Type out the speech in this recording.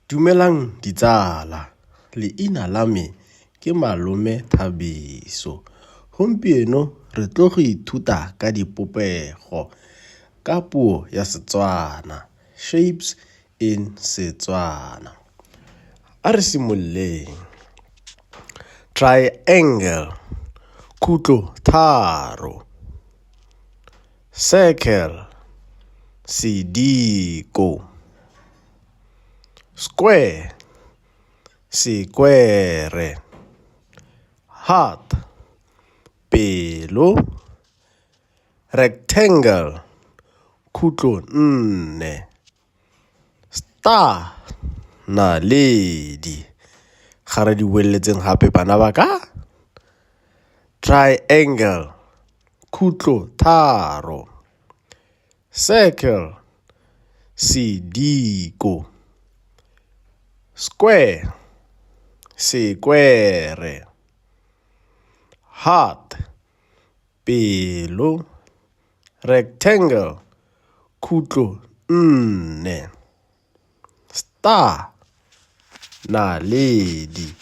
Dumelang ditsala, leina la me ke Malome Thabiso. Gompieno re tlo go ithuta ka dipopego ka puo ya Setswana, shapes in Setswana. A re simololeng. Triangle, khutlo tharo. Circle, sediko. Square, sekwere. Heart, pelo. Rectangle, khutlo nne. Star, naledi. Ga re di boeletseng gape bana ba ka. Triangle, khutlo tharo. Circle, sediko. Square, sekwere. Heart, pelo. Rectangle, khutlo nne. Star, naledi.